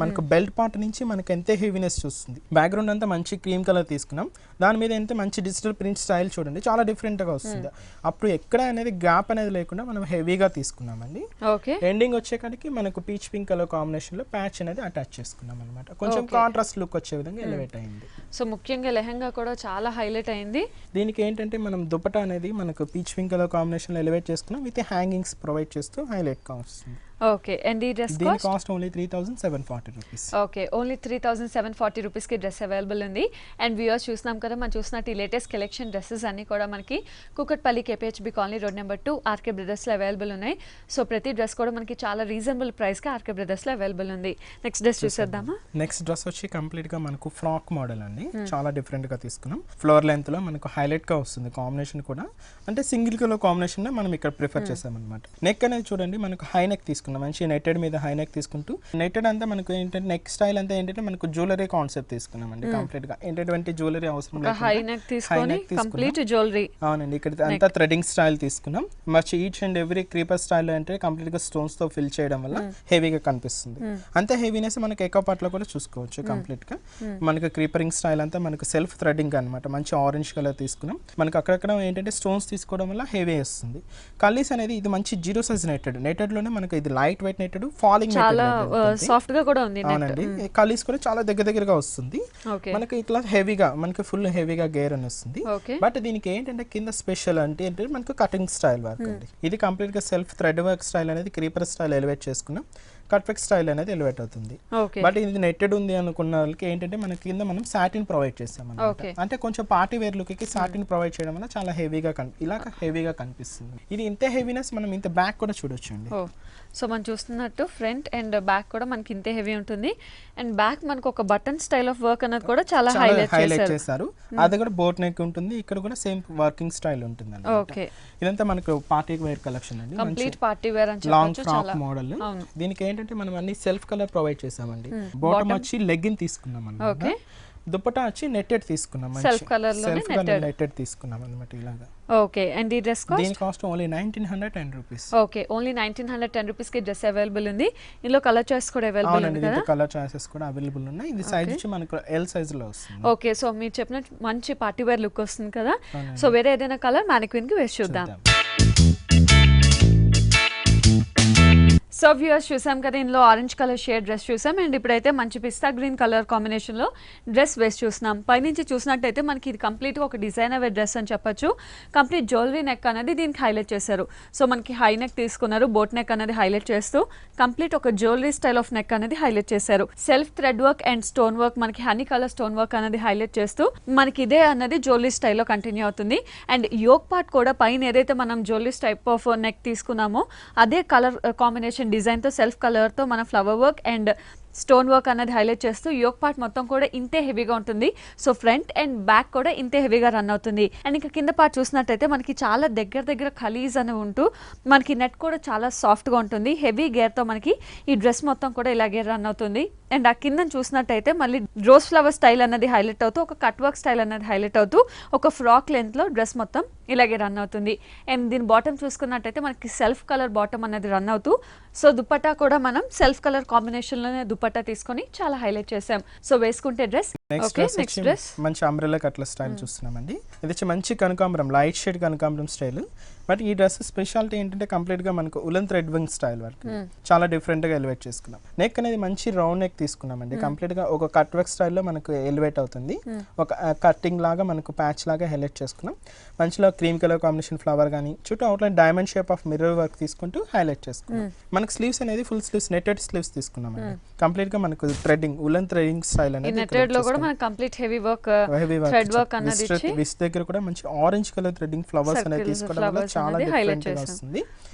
మనకు బెల్ట్ పార్ట్ నుంచి మనకి ఎంత హెవీనెస్ చూస్తుంది. బ్యాక్గ్రౌండ్ అంతా మంచి క్రీమ్ కలర్ తీసుకున్నాం. దాని మీద ఎంత మంచి డిజిటల్ ప్రింట్ స్టైల్ చూడండి, చాలా డిఫరెంట్ గా వస్తుంది. అప్పుడు ఎక్కడ అనేది గ్యాప్ అనేది లేకుండా మనం హెవీగా తీసుకున్నామండి. ఓకే, ఎండింగ్ వచ్చేకాడికి మనకు పీచ్ పింక్ కలర్ కాంబినేషన్ లో ప్యాచ్ అనేది అటాచ్ చేసుకున్నాం అనమాట. కొంచెం కాంట్రాస్ట్ లుక్ వచ్చే విధంగా ఎలివేట్ అయింది. సో ముఖ్యంగా లెహంగా కూడా చాలా హైలైట్ అయింది. దీనికి ఏంటంటే మనం దుపట్టా అనేది మనకు పీచ్ పింక్ కలర్ కాంబినేషన్ లో ఎలివేట్ చేసుకున్నాం. విత్ హ్యాంగింగ్స్ ప్రొవైడ్ చేస్తూ హైలైట్ గా వస్తుంది. ఓకే, అండ్ ఈ dress cost only 3740 rupees. Okay, only 3740 rupees కి డ్రెస్ అవైలబుల్ ఉంది. అండ్ వ్యూవర్స్ చూస్తున్నాం కదా, మనం చూసినట్టు ఈ లేటెస్ట్ కలెక్షన్ డ్రెస్సెస్ అన్ని కూడా మనకి Kukatpally KPHB colony road number 2 RK brothers లో అవైలబుల్ ఉన్నాయి. సో ప్రతి డ్రెస్ కూడా మనకి చాలా రీజనబుల్ ప్రైస్ కి ఆర్కే బ్రదర్స్ లో అవైలబుల్ ఉంది. నెక్స్ట్ డ్రెస్ చూసేద్దామా? నెక్స్ట్ డ్రెస్ వచ్చి కంప్లీట్ గా మనకు ఫ్రాక్ మోడల్ అండి. చాలా డిఫరెంట్ గా తీసుకున్నాం. ఫ్లోర్ లెంత్ లో మనకు హైలైట్ గా వస్తుంది. కాంబినేషన్ కూడా అంటే సింగిల్ కలర్ కాంబినేషన్ మనం ఇక్కడ ప్రిఫర్ చేసాం అనమాట. నెక్ అనేది చూడండి, మనకు హై నెక్ తీసుకున్నాం. మంచి నెట్టెడ్ మీద హై నెక్ తీసుకుంటూ నెట్టెడ్ అంతా మనకు ఏంటంటే నెక్ స్టైల్ అంతా ఏంటంటే మనకు జ్యువెలరీ కాన్సెప్ట్ తీసుకున్నామండి. కంప్లీట్ గా ఎటువంటి జ్యువెలరీ అవసరం లేదు. హై నెక్ తీసుకొని కంప్లీట్ జ్యువెలరీ. అవునండి, ఇక్కడ అంతా థ్రెడింగ్ స్టైల్ తీసుకున్నాం. మరి each and every creeper style అంటే కంప్లీట్ గా స్టోన్స్ తో ఫిల్ చేయడం వల్ల హెవీగా కనిపిస్తుంది. అంతే హెవీనెస్ మనకి ఎక్కువ పార్ట్ లో కూడా చూసుకోవచ్చు. కంప్లీట్ గా మనకి క్రీపరింగ్ స్టైల్ అంతా మనకు సెల్ఫ్ థ్రెడింగ్ అనమాట. మంచి ఆరెంజ్ కలర్ తీసుకున్నాం. మనకు అక్కడక్కడ ఏంటంటే స్టోన్స్ తీసుకోవడం వల్ల హెవీ వస్తుంది. కల్లీస్ అనేది ఇది మంచి 0 సైజ్ నెట్టెడ్ లోనే మనకు ఇది లైట్ వెయిట్ నెట్టెడ్ ఫాలింగ్ చాలా సాఫ్ట్ గా కూడా ఉంది. అవునండి, కలీస్ కూడా చాలా దగ్గరగా వస్తుంది. మనకి ఇట్లా హెవీగా మనకి ఫుల్ హెవీగా గేర్ అని వస్తుంది. బట్ దీనికి ఏంటంటే కింద స్పెషల్ అంటే మనకు కటింగ్ స్టైల్ వర్క్ అండి. ఇది కంప్లీట్ గా సెల్ఫ్ థ్రెడ్ వర్క్ స్టైల్ అనేది క్రీపర్ స్టైల్ ఎలివేట్ చేసుకున్నాం. కట్ వర్క్ స్టైల్ అనేది ఎలివేట్ అవుతుంది. బట్ ఇది నెట్టెడ్ ఉంది అనుకున్న వాళ్ళకి ఏంటంటే మన కింద మనం సాటిన్ ప్రొవైడ్ చేస్తాం అన్నమాట. అంటే కొంచెం పార్టీ వేర్ లుక్ కి సాటిన్ ప్రొవైడ్ చేయడం వల్ల చాలా హెవీగా ఇలా హెవీగా కనిపిస్తుంది. ఇది ఇంత హెవీనెస్ మనం ఇంత బ్యాక్ కూడా చూడొచ్చు అండి. సో మనం చూస్తున్నట్టు ఫ్రంట్ అండ్ బ్యాక్ కూడా మనకి ఇంతే హెవీ ఉంటుంది. అండ్ బ్యాక్ మనకు ఒక బటన్ స్టైల్ ఆఫ్ వర్క్ అనేది కూడా చాలా హైలైట్ చేశారు. అది కూడా బోట్ నెక్ ఉంటుంది. ఇక్కడ కూడా సేమ్ వర్కింగ్ స్టైల్ ఉంటుంది. ఓకే, ఇదంతా మనకు పార్టీ వేర్ కలెక్షన్ అండి. కంప్లీట్ పార్టీ వేర్ అని లాంగ్ ఫ్రాక్ మోడల్. దీనికి ఏంటంటే మనం అన్ని సెల్ఫ్ కలర్ ప్రొవైడ్ చేసామండి. బాటమ్ వచ్చి లెగ్గిన్ తీసుకున్నాం అన్నమాట. దుపట్టా వచ్చి నెట్టెడ్ తీసుకున్నాం. సెల్ఫ్ కలర్ లోనే నెట్టెడ్ తీసుకున్నాం అన్నమాట ఇలాగా. ఓకే, అండ్ ఈ డ్రెస్ కాస్ట్? దీని cost only 1910 rupees. Okay, only 1910 rupees కి డ్రెస్ అవైలబుల్ ఉంది. ఇందులో కలర్ చాయిస్ కూడా అవైలబుల్ ఉంది కదా? కలర్ చాయిసెస్ కూడా అవైలబుల్ ఉన్నాయి. ఇది సైజ్ వచ్చి మనకు L సైజ్ లో వస్తుంది. ఓకే, సో మీరు చెప్పినట్టు మంచి పార్టీ వేర్ లుక్ వస్తుంది కదా. సో వేరే ఏదైనా కలర్ మానిక్విన్ కి వేసి చూద్దాం. సో వ్యూయర్స్ చూసాం కదా, ఇందులో ఆరెంజ్ కలర్ షేడ్ డ్రెస్ చూసాం. అండ్ ఇప్పుడైతే మంచి పిస్తా గ్రీన్ కలర్ కాంబినేషన్ లో డ్రెస్ వేసి చూస్తున్నాం. పైనుంచి చూసినట్టయితే మనకి ఇది కంప్లీట్ గా ఒక డిజైనర్ వేర్ డ్రెస్ అని చెప్పొచ్చు. కంప్లీట్ జ్యువెలరీ నెక్ అనేది దీనికి హైలైట్ చేశారు. సో మనకి హై నెక్ తీసుకున్నారు, బోట్ నెక్ అనేది హైలైట్ చేస్తూ కంప్లీట్ ఒక జ్యువెలరీ స్టైల్ ఆఫ్ నెక్ అనేది హైలైట్ చేశారు. Self thread work and stone work, మనకి హనీ కలర్ స్టోన్ వర్క్ అనేది హైలైట్ చేస్తూ మనకి ఇదే అన్నది జ్యువెలరీ స్టైల్లో కంటిన్యూ అవుతుంది. అండ్ యోక్ పార్ట్ కూడా పైన ఏదైతే మనం జ్యువెలరీ టైప్ ఆఫ్ నెక్ తీసుకున్నామో అదే కలర్ కాంబినేషన్ డిజైన్ తో సెల్ఫ్ కలర్ తో మన flower work and stone work అనేది హైలైట్ చేస్తూ యోక్ పార్ట్ మొత్తం కూడా ఇంతే హెవీగా ఉంటుంది. సో ఫ్రంట్ అండ్ బ్యాక్ కూడా ఇంతే హెవీగా రన్ అవుతుంది. అండ్ ఇంకా కింద పార్ట్ చూసినట్టయితే మనకి చాలా దగ్గర ఖలీజ్ అని ఉంటూ మనకి నెట్ కూడా చాలా సాఫ్ట్గా ఉంటుంది. హెవీ గేర్తో మనకి ఈ డ్రెస్ మొత్తం కూడా ఇలాగే రన్ అవుతుంది. అండ్ ఆ కింద చూసినట్టయితే మళ్ళీ రోజ్ ఫ్లవర్ స్టైల్ అనేది హైలైట్ అవుతూ ఒక కట్ వర్క్ స్టైల్ అనేది హైలైట్ అవుతూ ఒక ఫ్రాక్ లెంత్లో డ్రెస్ మొత్తం ఇలాగే రన్ అవుతుంది. అండ్ దీని బాటమ్ చూసుకున్నట్టయితే మనకి సెల్ఫ్ కలర్ బాటమ్ అనేది రన్ అవుతూ సో దుపట్టా కూడా మనం సెల్ఫ్ కలర్ కాంబినేషన్లోనే దుపట్టా తీసుకొని చాలా హైలైట్ చేసాం. సో వేసుకుంటే డ్రెస్ నెక్స్ట్ డ్రెస్ మంచి అంబ్రెల్లా కట్ల స్టైల్ చూస్తున్నామండి. ఇది వచ్చి మంచి కనకాంబరం లైట్ షేడ్ కనకాంబరం స్టైల్. బట్ ఈ డ్రెస్ స్పెషాలిటీ ఏంటంటే కంప్లీట్ గా మనకు woollen thread wing style work చాలా డిఫరెంట్ గా ఎలివేట్ చేసుకున్నాం. నెక్ అనేది మంచి రౌండ్ నెక్ తీసుకున్నామండి. కంప్లీట్ గా ఒక కట్ వర్క్ స్టైల్లో మనకు ఎలివేట్ అవుతుంది. ఒక కట్టింగ్ లాగా మనకు ప్యాచ్ లాగా హైలైట్ చేసుకున్నాం. మంచిలో క్రీమ్ కలర్ కాంబినేషన్ ఫ్లవర్ కానీ చుట్టూ outline diamond shape of mirror work తీసుకుంటూ హైలైట్ చేసుకున్నాం. మనకు స్లీవ్స్ అనేది ఫుల్ స్లీవ్స్ నెట్టెడ్ స్లీవ్స్ తీసుకున్నామండి. కంప్లీట్ గా మనకు థ్రెడ్డింగ్ ఉలన్ థ్రెడింగ్ స్టైల్ అనేది నెట్టెడ్ లో కూడా మనకి complete heavy work thread work అనేది ఇచ్చి విస్ దగ్గర కూడా మంచి ఆరెంజ్ కలర్ థ్రెడింగ్ ఫ్లవర్స్ అనేది తీసుకోవడం వల్ల చాలా డిఫరెంట్ గా వస్తుంది.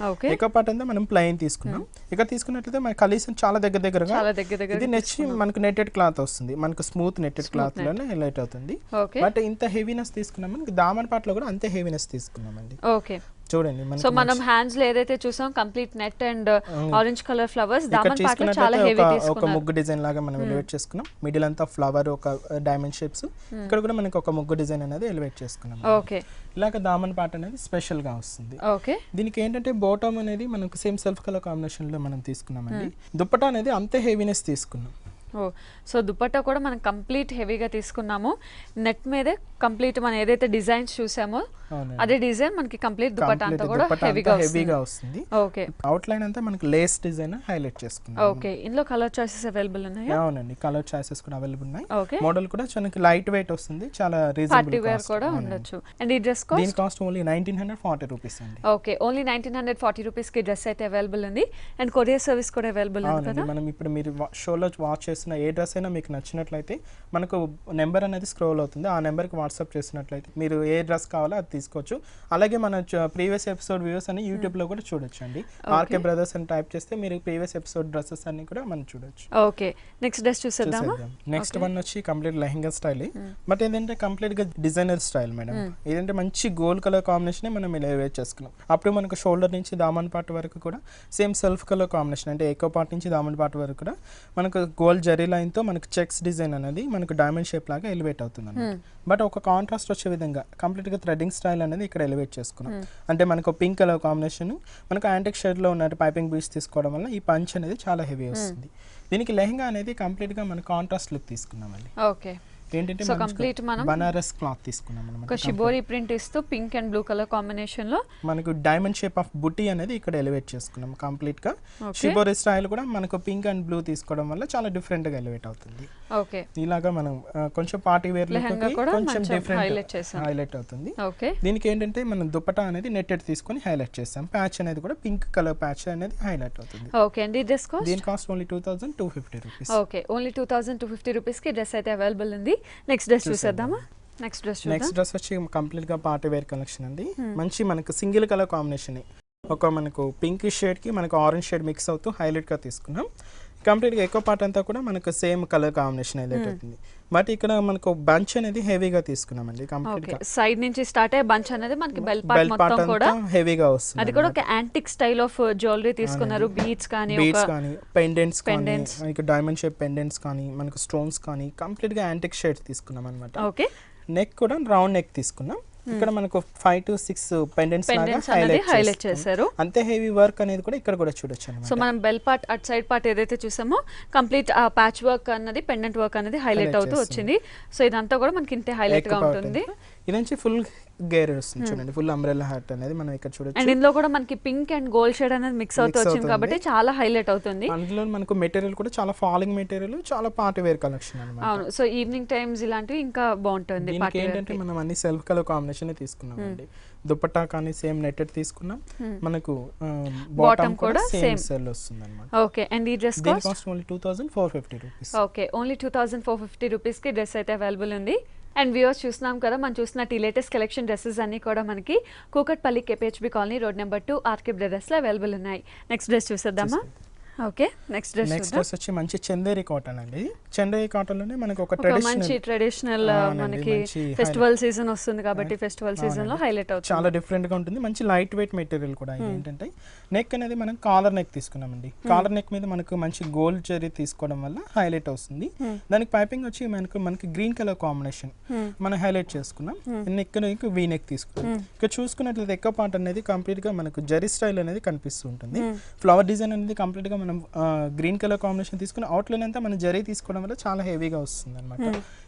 ఎక్కువ పార్ట్ అంతా మనం ప్లెయిన్ తీసుకున్నాం. ఇక్కడ తీసుకున్నట్లయితే మన కలీసం చాలా దగ్గర ఇది నెచ్చి మనకు నెట్టెడ్ క్లాత్ వస్తుంది. మనకు స్మూత్ నెట్టెడ్ క్లాత్ లోనే హైలైట్ అవుతుంది. బట్ ఇంత హెవీనెస్ తీసుకున్నాం. మనకి దామన్ పార్ట్ లో కూడా అంతే హెవీనెస్ తీసుకున్నామండి. ఓకే చూడండి సో మనం హ్యాండ్స్ లో ఏదైతే చూసాం complete net and orange colour flowers దామన్ పార్ట్ లో చాలా హెవీ తీసుకున్నాం. ఒక ముగ్గు డిజైన్ లాగా మనం ఎలివేట్ చేసుకున్నాం. మిడిల్ అంతా ఫ్లవర్ ఒక డైమండ్ షేప్స్. ఇక్కడ కూడా మనకి ఒక ముగ్గు డిజైన్ అనేది ఎలివేట్ చేసుకున్నాం. ఓకే ఇలాగ దామన్ పార్ట్ అనేది స్పెషల్ గా వస్తుంది. ఓకే దీనికి ఏంటంటే బాటమ్ అనేది మనకు సేమ్ సెల్ఫ్ కలర్ కాంబినేషన్ లో మనం తీసుకున్నామండి. దుపట్టా అనేది అంతే హెవీనెస్ తీసుకున్నాం. ఓ సో దుపట్టా కూడా మనం కంప్లీట్ హెవీగా తీసుకున్నాము. నెట్ మీదే కంప్లీట్ మనం ఏదైతే డిజైన్స్ చూసామో అదే డిజైన్ మనకి కంప్లీట్ దుపట్టా అంతా కూడా హెవీగా వస్తుంది. ఓకే అవుట్ లైన్ అంతా మనకి లేస్ డిజైన్ హైలైట్ చేసుకున్నాం. ఓకే ఇందులో కలర్ చాయిసెస్ అవైలబుల్ ఉన్నాయా? అవునండి కలర్ చాయిసెస్ కూడా అవైలబుల్ ఉన్నాయి. ఓకే మోడల్ కూడా మనకి లైట్ వెయిట్ వస్తుంది. చాలా రీజనబుల్ పార్టీ వేర్ కూడా ఉండొచ్చు. అండ్ ఈ డ్రెస్ కాస్ట్ దీని కాస్ట్ ఓన్లీ 1940 రూపీస్ అండి. ఓకే ఓన్లీ 1940 రూపీస్ కి డ్రెస్ అయితే అవైలబుల్ ఉంది. అండ్ కొరియర్ సర్వీస్ కూడా అవైలబుల్ ఉంది కదా. మనం ఇప్పుడు మీరు షోలో వాచ్ చేసిన ఏ డ్రెస్ అయినా మీకు నచ్చినట్లయితే మనకు నెంబర్ అనేది స్క్రోల్ అవుతుంది. ఆ నెంబర్కి వాట్సాప్ చేసినట్లయితే మీరు ఏ డ్రెస్ కావాలో అది తీసుకోవచ్చు. అలాగే మన ప్రీవియస్ ఎపిసోడ్ వ్యూస్ అని యూట్యూబ్ లో కూడా చూడొచ్చు అండి. ఆర్కే బ్రదర్స్ అని టైప్ చేస్తే మీరు ప్రీవియస్ ఎపిసోడ్ డ్రెస్సెస్ అన్ని కూడా మనం చూడొచ్చు. ఓకే నెక్స్ట్ డ్రెస్ చూసేద్దామా? నెక్స్ట్ వన్ వచ్చి కంప్లీట్ లెహంగా స్టైల్. బట్ ఏంటంటే కంప్లీట్ గా డిజైనర్ స్టైల్ మేడం. ఏంటంటే మంచి గోల్డ్ కలర్ కాంబినేషన్ మనం ఇలా వేర్ చేసుకున్నాం. అప్పుడు మనకు షోల్డర్ నుంచి దామన్ పార్ట్ వరకు కూడా సేమ్ సెల్ఫ్ కలర్ కాంబినేషన్ అంటే ఎక్కువ పార్ట్ నుంచి దామన్ పార్ట్ వరకు కూడా మనకు గోల్డ్ జరీ లైన్ తో మనకు చెక్స్ డిజైన్ అనేది మనకు డైమండ్ షేప్ లాగా ఎలివేట్ అవుతుంది. బట్ ఒక కాంట్రాస్ట్ వచ్చే విధంగా కంప్లీట్ గా థ్రెడ్డింగ్ స్టైల్ అనేది ఇక్కడ ఎలివేట్ చేసుకున్నాం. అంటే మనకు పింక్ కలర్ కాంబినేషన్ మనకు యాంటిక్ షేడ్ లో ఉన్న పైపింగ్ బీడ్స్ తీసుకోవడం వల్ల ఈ పంచ్ అనేది చాలా హెవీ వస్తుంది. దీనికి లెహంగా అనేది కంప్లీట్ గా మన కాంట్రాస్ట్ లుక్ తీసుకున్నామండి. ఓకే ఏంటంటే సో కంప్లీట్ మనం బనారస్ క్లాత్ తీసుకున్నాం. ఒక షిబోరి ప్రింట్ ఇస్తూ pink and blue colour combination లో మనకు డైమండ్ షేప్ ఆఫ్ బుట్టి అనేది ఇక్కడ ఎలివేట్ చేసుకున్నాం. కంప్లీట్ గా షిబోరి స్టైల్ కూడా మనకు పింక్ అండ్ బ్లూ తీసుకోవడం వల్ల చాలా డిఫరెంట్ గా ఎలివేట్ అవుతుంది. ఓకే ఇలాగా మనం కొంచెం పార్టీ వేర్ లెహంగా కూడా కొంచెం డిఫరెంట్ హైలైట్ అవుతుంది. దీనికి ఏంటంటే మనం దుపట్టా అనేది నెట్టెడ్ తీసుకొని హైలైట్ చేస్తాం. ప్యాచ్ అనేది కూడా పింక్ కలర్ ప్యాచ్ అనేది హైలైట్ అవుతుంది. ఓకే అండి డ్రెస్ కాస్ట్ దీని cost only 2250 rupees. Okay only 2250 rupees కి డ్రెస్ అయితే అవైలబుల్ ఉంది. నెక్స్ట్ డ్రెస్ చూసేద్దామా? నెక్స్ట్ డ్రెస్ వచ్చి కంప్లీట్ గా పార్టీ వేర్ కలెక్షన్ అండి. మంచి మనకు సింగిల్ కలర్ కాంబినేషన్ ఒక మనకు పింక్ షేడ్ కి మనకు ఆరెంజ్ షేడ్ మిక్స్ అవుతూ హైలైట్ గా తీసుకున్నాం. కంప్లీట్ గా ఎక్కువ పార్ట్ అంతా కూడా మనకు సేమ్ కలర్ కాంబినేషన్ హైలైట్ అవుతుంది. బట్ ఇక్కడ మనకు బంచ్ అనేది హెవీగా తీసుకున్నామండి. కంప్లీట్ గా సైడ్ నుంచి స్టార్ట్ అయ్యే బంచ్ అనేది మనకి బెల్ పార్ట్ మొత్తం కూడా హెవీగా వస్తుంది. అది కూడా ఒక యాంటిక్ స్టైల్ ఆఫ్ జ్యువెలరీ తీసుకున్నారు. బీడ్స్ కానీ పెండెంట్స్ కానీ మనకి డైమండ్ షేప్ పెండెంట్స్ కానీ మనకు స్టోన్స్ కానీ కంప్లీట్ గా యాంటిక్ షేడ్స్ తీసుకున్నాం అన్నమాట. ఓకే నెక్ కూడా రౌండ్ నెక్ తీసుకున్నాం. ఇక్కడ మనకు 5 to 6 పెండెంట్స్ లాగా హైలైట్ చేశారు. అంతే హెవీ వర్క్ అనేది కూడా ఇక్కడ కూడా చూడొచ్చు అన్నమాట. సో మనం bell part at side part ఏదైతే చూసామో కంప్లీట్ ఆ ప్యాచ్ వర్క్ అన్నది పెండెంట్ వర్క్ అనేది హైలైట్ అవుతూ వచ్చింది. సో ఇదంతా కూడా మనకి ఇంతే హైలైట్ గా ఉంటుంది. ఇదంచి ఫుల్ గేర్ వస్తుంది చూడండి. ఫుల్ అంబ్రెల్లా హ్యాట్ అనేది మనం ఇక్కడ చూడొచ్చు. అండ్ ఇందులో కూడా మనకి పింక్ అండ్ గోల్డ్ షేడ్ అనేది మిక్స్ అవుతూ వచ్చింది కాబట్టి చాలా హైలైట్ అవుతుంది. అందులో మనకు మెటీరియల్ కూడా చాలా ఫాలింగ్ మెటీరియల్, చాలా పార్టీ వేర్ కలెక్షన్ అన్నమాట. అవును. సో ఈవినింగ్ టైమ్స్ ఇలాంటివి ఇంకా బాగుంటుంది. ఏంటంటే మనం అన్ని సెల్ఫ్ కలర్ కాంబినేషన్ తీసుకున్నాం అండి. దుపట్టా కానీ సేమ్ నెట్టెడ్ తీసుకున్నాం. మనకు బాటమ్ కూడా సేమ్ సెల్ వస్తుంది అన్నమాట. ఓకే అండ్ ఈ dress cost only 2450 rupees. Okay only 2450 rupees కి డ్రెస్ అయితే అవైలబుల్ ఉంది. అండ్ వ్యూవర్స్ చూస్తున్నాం కదా, మనం చూస్తున్నట్టు ఈ లేటెస్ట్ కలెక్షన్ డ్రెస్సెస్ అన్ని కూడా మనకి Kukatpally KPHB colony road number 2 RK brothers లో అవైలబుల్ ఉన్నాయి. నెక్స్ట్ డ్రెస్ చూసేద్దామా? Okay next dress next dress వచ్చి మంచి చందేరి కాటన్ అండి. చందేరి కాటన్ లోనే మనకి ఒక మంచి ట్రెడిషనల్ మనకి ఫెస్టివల్ సీజన్ వస్తుంది కాబట్టి ఫెస్టివల్ సీజన్ లో హైలైట్ అవుతుంది. చాలా డిఫరెంట్ గా ఉంటుంది. మంచి లైట్ వెయిట్ మెటీరియల్ కూడా. ఇది ఏంటంటే నెక్ అనేది మనం కాలర్ నెక్ తీసుకున్నామండి. కాలర్ నెక్ మీద మనకు మంచి గోల్డ్ జరీ తీసుకోవడం వల్ల హైలైట్ వస్తుంది. దానికి పైపింగ్ వచ్చి మనకి గ్రీన్ కలర్ కాంబినేషన్ మనం హైలైట్ చేసుకున్నాం. నెక్ వీ నెక్ తీసుకున్నాం. ఇక్కడ చూసుకున్నట్లయితే ఎక్కువ పార్ట్ అనేది కంప్లీట్ గా మనకు జరీ స్టైల్ అనేది కనిపిస్తూ ఉంటుంది. ఫ్లవర్ డిజైన్ అనేది కంప్లీట్ గా మనం గ్రీన్ కలర్ కాంబినేషన్ తీసుకుని అవుట్లైన్ అంతా మనం జరీ తీసుకోవడం వల్ల చాలా హెవీగా వస్తుంది అనమాట.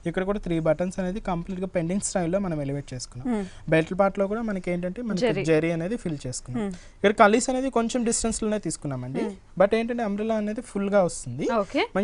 ఇక్కడ కూడా 3 బటన్స్ అనేది కంప్లీట్ గా పెండింగ్ స్టైల్లో మనం ఎలివేట్ చేసుకున్నాం. బెల్ట్ పార్ట్ లో కూడా మనకి ఏంటంటే మనకి జరీ అనేది ఫిల్ చేసుకున్నాం. ఇక్కడ కలీస్ అనేది కొంచెం డిస్టెన్స్ లోనే తీసుకున్నామండి. బట్ ఏంటంటే అంబ్రెల్లా అనేది ఫుల్ గా వస్తుంది.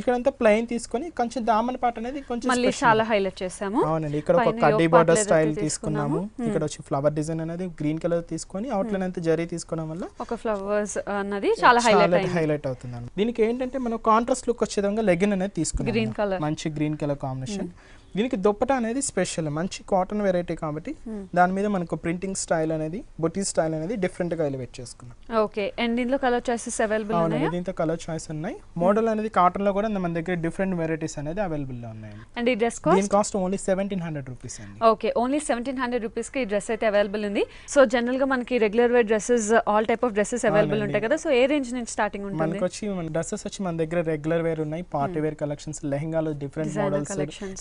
ఇక్కడ అంతా ప్లెయిన్ తీసుకొని కొంచెం దామన్ పార్ట్ అనేది కొంచెం చాలా హైలైట్ చేసాము. అవునండి. ఇక్కడ ఒక కడ్డీ బార్డర్ స్టైల్ తీసుకున్నాము. ఇక్కడ వచ్చి ఫ్లవర్ డిజైన్ అనేది గ్రీన్ కలర్ తీసుకొని అవుట్లైన్ అంతా జరీ తీసుకోవడం వల్ల ఒక ఫ్లవర్స్ అన్నది చాలా హైలైట్ అవుతుంది. దీనికి ఏంటంటే మనం కాంట్రాస్ట్ లుక్ వచ్చే విధంగా లెగిన్ అనేది తీసుకున్నాం. గ్రీన్ కలర్, మంచి గ్రీన్ కలర్ కాంబినేషన్. దీనికి దుప్పట అనేది స్పెషల్ మంచి కాటన్ వెరైటీ కాబట్టి దాని మీద మనకు ప్రింటింగ్ స్టైల్ అనేది బొటీ స్టైల్ అనేది డిఫరెంట్ గా ఎలివేట్ చేసుకున్నాం. ఓకే అండ్ దీంట్లో కలర్ చాయిసెస్ అవైలబుల్ ఉన్నాయా? దీంట్లో కలర్ చాయిస్ ఉన్నాయి. మోడల్ అనేది కాటన్ లో కూడా మన దగ్గర డిఫరెంట్ వెరైటీస్ అనేది అవైలబుల్ లో ఉన్నాయి. అండ్ ఈ డ్రెస్ కాస్ట్? దీని కాస్ట్ ఓన్లీ 1700 రూపీస్ అండి. ఓకే ఓన్లీ 1700 రూపీస్ కి ఈ డ్రెస్ అయితే అవైలబుల్ ఉంది. సో జనరల్ గా మనకి regular wear dresses all type of dresses available ఉంటాయి కదా. సో ఏ రేంజ్ నుంచి స్టార్టింగ్ ఉంటుంది? మనకి వచ్చి డ్రెస్సెస్ వచ్చి మన దగ్గర రెగ్యులర్ వేర్ ఉన్నాయి, పార్టీ వేర్ కలెక్షన్స్, లెహంగాలో different models,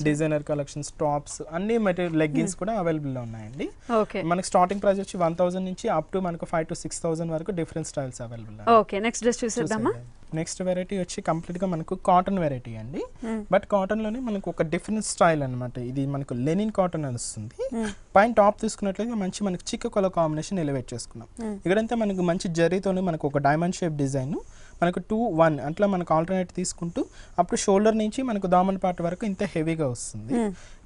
designer collections, tops అన్ని మెటీరియల్ లెగ్గిన్స్ కూడా అవైలబుల్ లో ఉన్నాయండి. ఓకే మనకి స్టార్టింగ్ ప్రైస్ వచ్చి 1000 నుంచి అప్ టు మనకు 5 to 6000 వరకు different styles available. Okay next dress చూసేద్దామా? నెక్స్ట్ వెరైటీ వచ్చి కంప్లీట్ గా మనకు కాటన్ వెరైటీ అండి. బట్ కాటన్ లోనే మనకు ఒక డిఫరెంట్ స్టైల్ అన్నమాట. ఇది మనకు లెనిన్ కాటన్ అని వస్తుంది. పైన టాప్ తీసుకున్నట్లయితే మంచి మనకి చిక్క కలర్ కాంబినేషన్ ఎలివేట్ చేసుకున్నాం. ఇక్కడంతా మనకు మంచి జరీతోనే మనకు ఒక డైమండ్ షేప్ డిజైన్ మనకు 2-1 అట్లా మనకు ఆల్టర్నేట్ తీసుకుంటూ అప్పుడు షోల్డర్ నుంచి మనకు దామన్ పార్ట్ వరకు ఇంత హెవీగా వస్తుంది.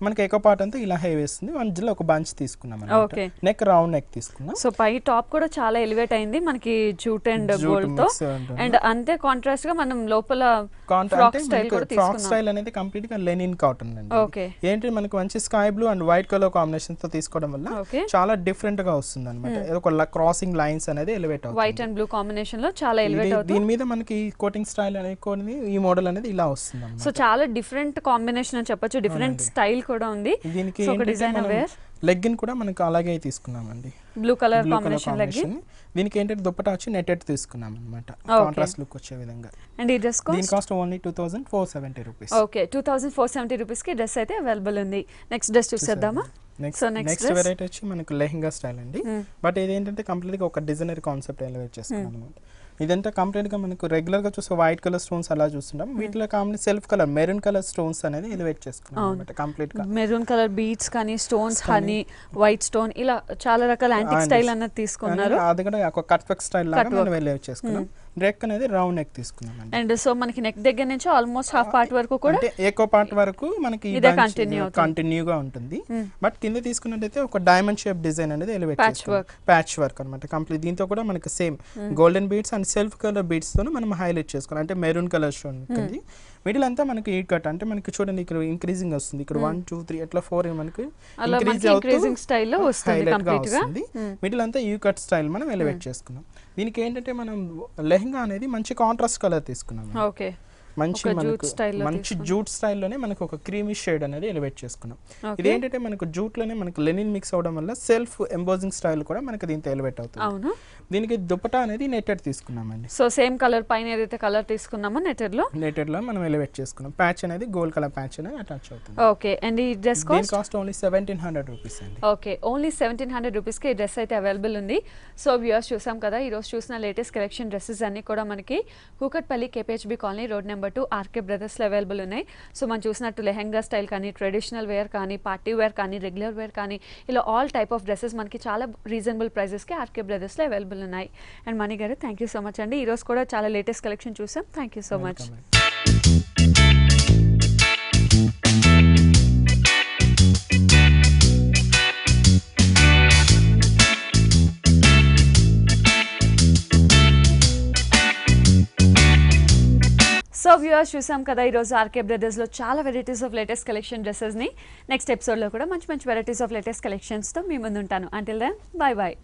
మనకి ఎక్కువ పార్ట్ అంతా ఇలా హెవీ వస్తుంది. మధ్యలో ఒక బంచ్ తీసుకున్నాం. నెక్ రౌండ్ నెక్ తీసుకున్నాం. సో పై టాప్ కూడా చాలా ఎలివేట్ అయింది మనకి జూట్ అండ్ గోల్డ్ తో. అండ్ అంతే కాంట్రాస్ట్ గా మనం లోపల ఫ్రాక్ స్టైల్ కూడా తీసుకున్నాం. ఫ్రాక్ స్టైల్ అనేది కంప్లీట్ గా లెనిన్ కాటన్ అండి. ఓకే ఏంటి మనకి మంచి sky blue and white colour combination తో తీసుకోవడం వల్ల చాలా డిఫరెంట్ గా వస్తుంది అన్నమాట. ఒక క్రాసింగ్ లైన్స్ అనేది ఎలివేట్ అవుతుంది. వైట్ అండ్ బ్లూ కాంబినేషన్ లో చాలా ఎలివేట్ అవుతుంది. దీని మీద మనకి కోటింగ్ స్టైల్ అనేది ఈ మోడల్ అనేది ఇలా వస్తుంది. సో చాలా డిఫరెంట్ కాంబినేషన్ అని చెప్పొచ్చు. డిఫరెంట్ స్టైల్ కూడా ఉంది. దీనికి లెగ్గిన్ కూడా మనకు అలాగే తీసుకున్నామండి. Blue colour combination legging. దీనికి ఏంటంటే దుపట్టా వచ్చి నెట్టెడ్ తీసుకున్నాం అన్నమాట. కాంట్రాస్ట్ లుక్ వచ్చే విధంగా. అండ్ ఈ డ్రెస్ దీని cost only 2470 rupees. Okay 2470 rupees కి డ్రెస్ అయితే అవైలబుల్ ఉంది. నెక్స్ట్ డ్రెస్ చూసేద్దామా? నెక్స్ట్ వెరైటీ వచ్చి మనకు లెహంగా స్టైల్ అండి. బట్ ఇది ఏంటంటే కంప్లీట్ గా ఒక డిజైనర్ కాన్సెప్ట్ ఎలివేట్ చేసుకున్నాం అన్నమాట. ఇదంతా కంప్లీట్ గా మనకు రెగ్యులర్ గా చూస్తే వైట్ కలర్ స్టోన్స్ అలా చూస్తుంటాం. వీటిలో common self colour maroon colour stones అనేది ఎలివేట్ చేసుకున్నాం అన్నమాట. కంప్లీట్ గా మెరూన్ కలర్ బీడ్స్ కానీ స్టోన్స్ హనీ వైట్ స్టోన్ ఇలా చాలా రకాల యాంటిక్ స్టైల్ అన్నది తీసుకున్నారు. అది కూడా ఒక కట్ వర్క్ స్టైల్ లాగా మనం ఎలివేట్ చేసుకున్నాం. నెక్ అనేది రౌండ్ నెక్ తీసుకున్నాం అండ్ సో మనకి నెక్ దగ్గర నుంచి ఆల్మోస్ట్ హాఫ్ పార్ట్ వరకు కూడా అంటే ఏకో పార్ట్ వరకు మనకి కంటిన్యూగా ఉంటుంది. బట్ కింద తీసుకున్నట్టయితే ఒక డైమండ్ షేప్ డిజైన్ అనేది ఎలివేట్ చేసుకున్నాం. ప్యాచ్ వర్క్ అన్నమాట కంప్లీట్. దీంతో కూడా మనకి same golden beads and self colour beads తో మనం హైలైట్ చేసుకున్నాం. అంటే మెరూన్ కలర్ స్టోన్ ఉంది. మిడిల్ అంతా మనకి ఈ కట్ అంటే మనకి చూడండి ఇక్కడ ఇంక్రీజింగ్ వస్తుంది. ఇక్కడ 1 2 3 అట్లా 4 మనకి ఇంక్రీజింగ్ స్టైల్లో వస్తుంది కంప్లీట్ గా. మిడిల్ అంతా యూ కట్ స్టైల్ మనం ఎలివేట్ చేసుకున్నాం. దీనికి ఏంటంటే మనం లెహంగా అనేది మంచి కాంట్రాస్ట్ కలర్ తీసుకున్నాం. ఓకే మంచి జూట్ స్టైల్లోనే మనకు ఒక క్రీమీ షేడ్ అనేది ఎలివేట్ చేసుకున్నాం. ఇది ఏంటంటే మనకు జూట్ లోనే మనకు లెనిన్ మిక్స్ అవడం వల్ల సెల్ఫ్ ఎంబోజింగ్ స్టైల్ కూడా మనకి దీంతో ఎలివేట్ అవుతుంది. దీనికి దుపట్టా అనేది నెట్టెడ్ తీసుకున్నామండి. సో సేమ్ కలర్ పైన ఏదైతే కలర్ తీసుకున్నామో నెట్టెడ్ లో మనం ఎలివేట్ చేసుకున్నాం. ప్యాచ్ అనేది గోల్డ్ కలర్ ప్యాచ్ అనేది అటాచ్ అవుతుంది. ఓకే అండ్ ఈ డ్రెస్ కాస్ట్ ఓన్లీ 1700 రూపీస్ అండి. ఓకే ఓన్లీ 1700 రూపీస్ కి ఈ డ్రెస్ అయితే అవైలబుల్ ఉంది. సో వ్యూవర్స్ చూసాం కదా ఈ రోజు చూసిన లేటెస్ట్ కలెక్షన్ డ్రెస్సెస్ అన్ని కూడా మనకి Kukatpally KPHB colony road number 2 RK brothers లో అవైలబుల్ ఉన్నాయి. సో మనం చూసినట్టు లెహంగా స్టైల్ కానీ ట్రెడిషనల్ వేర్ కానీ పార్టీ వేర్ కానీ రెగ్యులర్ వేర్ కానీ ఇలా ఆల్ టైప్ ఆఫ్ డ్రెస్సెస్ మనకి చాలా రీజనబుల్ ప్రైజెస్ కి RK బ్రదర్స్ లో అవైలబుల్ ఉన్నాయి. అండ్ మణి గారు థ్యాంక్ యూ సో మచ్ అండి. ఈ రోజు కూడా చాలా లేటెస్ట్ కలెక్షన్ చూసాం. Thank you so much. So viewers చూసాం కదా ఈరోజు RK బ్రదర్స్లో చాలా వెరైటీస్ ఆఫ్ లేటెస్ట్ కలెక్షన్ డ్రెస్సెస్ని. నెక్స్ట్ ఎపిసోడ్లో కూడా మంచి మంచి వెరైటీస్ ఆఫ్ లేటెస్ట్ కలెక్షన్స్తో మీ ముందు ఉంటాను. Until then bye bye.